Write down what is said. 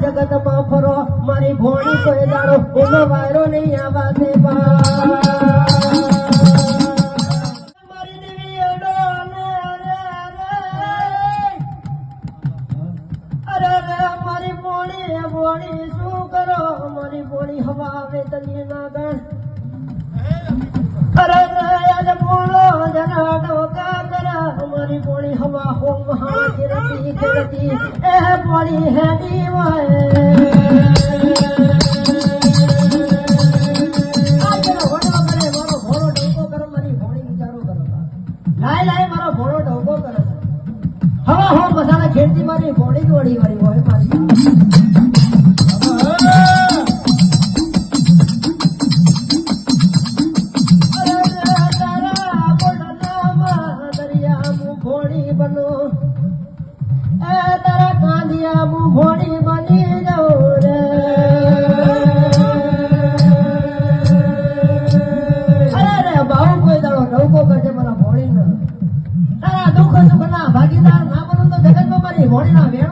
જગત માં ફરો મારી ભોણી કોઈ દાડો એનો વાયરો નહીં આવા દે મારી દેવી અરે મારી ભોણી શું કરો મારી ભોણી હવા આવે તને ના ગણ અરે આજ બોલો જરા ડોકા કરા મારી ભોણી હવા હો મહા કિરતી કિરતી એ ભોણી હેડી ખેડતી મારી બોડી દોડી વાળી હોય મારી દરિયા મુ ભોળી બનો એ તારા કાંધિયા મુ ભોળી બની જાઉં રે અરે બાહુ કોઈ દાડો નૌકો કરજે મારા ભોળી ના તારા દુઃખ સુખ ના ભાગીદાર ના બનો તો જગતમાં મારી ભોળી ના વેણ